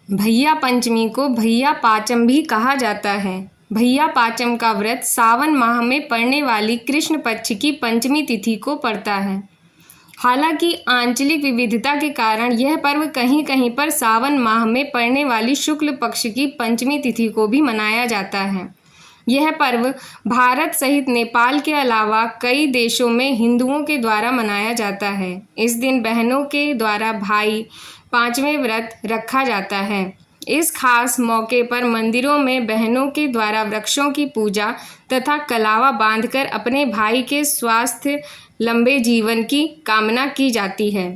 भैया पंचमी को भैया पाचम भी कहा जाता है। भैया पाचम का व्रत सावन माह में पड़ने वाली कृष्ण पक्ष की पंचमी तिथि को पड़ता है। हालांकि आंचलिक विविधता के कारण यह पर्व कहीं कहीं पर सावन माह में पड़ने वाली शुक्ल पक्ष की पंचमी तिथि को भी मनाया जाता है। यह पर्व भारत सहित नेपाल के अलावा कई देशों में हिंदुओं के द्वारा मनाया जाता है। इस दिन बहनों के द्वारा भाई पांचवें व्रत रखा जाता है। इस खास मौके पर मंदिरों में बहनों के द्वारा वृक्षों की पूजा तथा कलावा बांधकर अपने भाई के स्वास्थ्य लंबे जीवन की कामना की जाती है।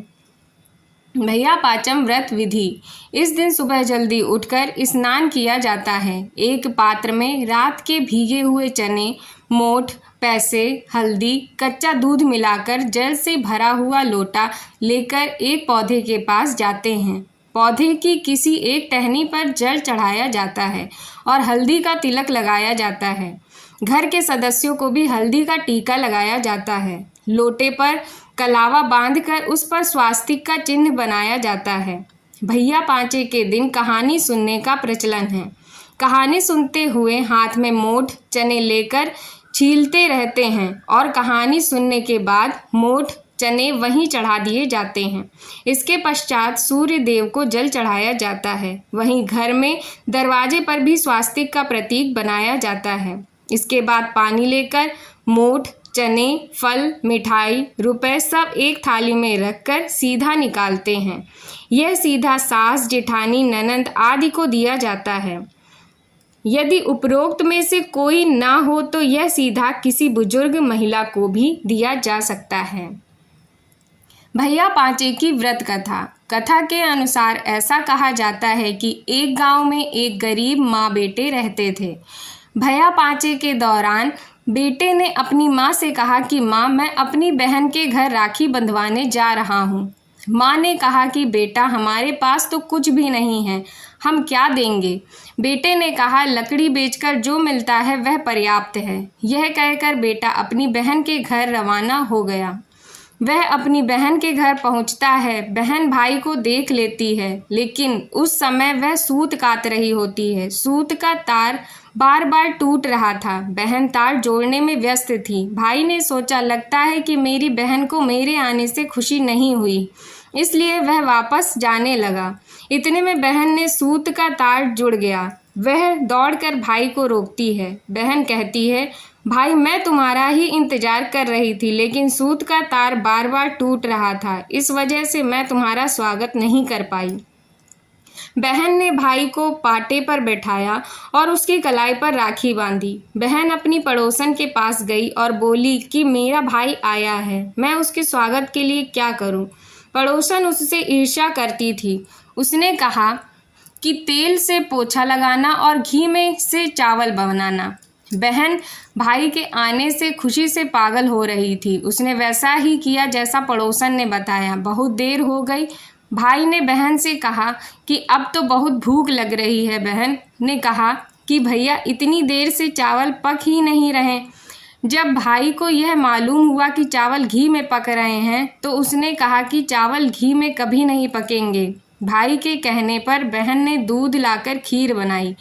भैया पाचम व्रत विधि। इस दिन सुबह जल्दी उठकर स्नान किया जाता है। एक पात्र में रात के भीगे हुए चने, मोठ, पैसे, हल्दी, कच्चा दूध मिलाकर जल से भरा हुआ लोटा लेकर एक पौधे के पास जाते हैं। पौधे की किसी एक टहनी पर जल चढ़ाया जाता है और हल्दी का तिलक लगाया जाता है। घर के सदस्यों को भी हल्दी का टीका लगाया जाता है। लोटे पर कलावा बांधकर उस पर स्वास्तिक का चिन्ह बनाया जाता है। भैया पांचे के दिन कहानी सुनने का प्रचलन है। कहानी सुनते हुए हाथ में मोठ चने लेकर छीलते रहते हैं और कहानी सुनने के बाद मोठ चने वहीं चढ़ा दिए जाते हैं। इसके पश्चात सूर्य देव को जल चढ़ाया जाता है। वहीं घर में दरवाजे पर भी स्वास्तिक का प्रतीक बनाया जाता है। इसके बाद पानी लेकर मोठ, चने, फल, मिठाई, रुपए सब एक थाली में रखकर सीधा निकालते हैं। यह सीधा सास, जेठानी, ननंद आदि को दिया जाता है। यदि उपरोक्त में से कोई ना हो तो यह सीधा किसी बुजुर्ग महिला को भी दिया जा सकता है। भैया पांचे की व्रत कथा। कथा के अनुसार ऐसा कहा जाता है कि एक गांव में एक गरीब माँ बेटे रहते थे। भैया पांचे के दौरान बेटे ने अपनी माँ से कहा कि माँ, मैं अपनी बहन के घर राखी बंधवाने जा रहा हूँ। माँ ने कहा कि बेटा, हमारे पास तो कुछ भी नहीं है, हम क्या देंगे। बेटे ने कहा, लकड़ी बेचकर जो मिलता है वह पर्याप्त है। यह कहकर बेटा अपनी बहन के घर रवाना हो गया। वह अपनी बहन के घर पहुंचता है। बहन भाई को देख लेती है, लेकिन उस समय वह सूत कात रही होती है। सूत का तार बार बार टूट रहा था। बहन तार जोड़ने में व्यस्त थी। भाई ने सोचा, लगता है कि मेरी बहन को मेरे आने से खुशी नहीं हुई, इसलिए वह वापस जाने लगा। इतने में बहन ने सूत का तार जुड़ गया। वह दौड़कर भाई को रोकती है। बहन कहती है, भाई, मैं तुम्हारा ही इंतजार कर रही थी, लेकिन सूत का तार बार बार टूट रहा था, इस वजह से मैं तुम्हारा स्वागत नहीं कर पाई। बहन ने भाई को पाटे पर बैठाया और उसकी कलाई पर राखी बांधी। बहन अपनी पड़ोसन के पास गई और बोली कि मेरा भाई आया है, मैं उसके स्वागत के लिए क्या करूं। पड़ोसन उससे ईर्ष्या करती थी। उसने कहा कि तेल से पोछा लगाना और घी में से चावल बनाना। बहन भाई के आने से खुशी से पागल हो रही थी। उसने वैसा ही किया जैसा पड़ोसन ने बताया। बहुत देर हो गई। भाई ने बहन से कहा कि अब तो बहुत भूख लग रही है। बहन ने कहा कि भैया, इतनी देर से चावल पक ही नहीं रहे। जब भाई को यह मालूम हुआ कि चावल घी में पक रहे हैं तो उसने कहा कि चावल घी में कभी नहीं पकेंगे। भाई के कहने पर बहन ने दूध लाकर खीर बनाई।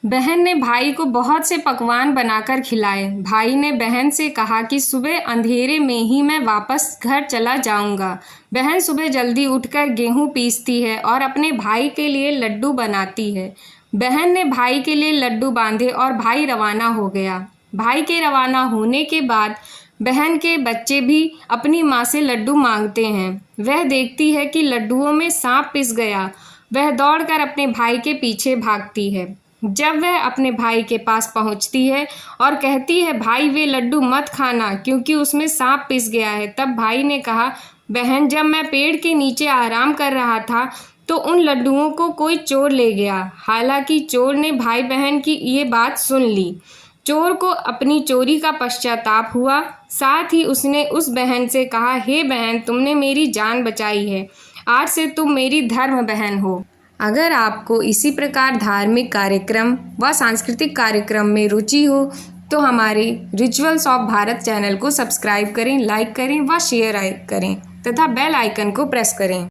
बहन ने भाई को बहुत से पकवान बनाकर खिलाए। भाई ने बहन से कहा कि सुबह अंधेरे में ही मैं वापस घर चला जाऊंगा। बहन सुबह जल्दी उठकर गेहूं पीसती है और अपने भाई के लिए लड्डू बनाती है। बहन ने भाई के लिए लड्डू बांधे और भाई रवाना हो गया। भाई के रवाना होने के बाद बहन के बच्चे भी अपनी माँ से लड्डू मांगते हैं। वह देखती है कि लड्डुओं में सांप पिस गया। वह दौड़कर अपने भाई के पीछे भागती है। जब वह अपने भाई के पास पहुंचती है और कहती है, भाई, वे लड्डू मत खाना क्योंकि उसमें सांप पिस गया है, तब भाई ने कहा, बहन, जब मैं पेड़ के नीचे आराम कर रहा था तो उन लड्डुओं को कोई चोर ले गया। हालांकि चोर ने भाई बहन की ये बात सुन ली। चोर को अपनी चोरी का पश्चाताप हुआ। साथ ही उसने उस बहन से कहा, हे बहन, तुमने मेरी जान बचाई है, आज से तुम मेरी धर्म बहन हो। अगर आपको इसी प्रकार धार्मिक कार्यक्रम व सांस्कृतिक कार्यक्रम में रुचि हो तो हमारे रिचुअल्स ऑफ भारत चैनल को सब्सक्राइब करें, लाइक करें व शेयर करें तथा बेल आइकन को प्रेस करें।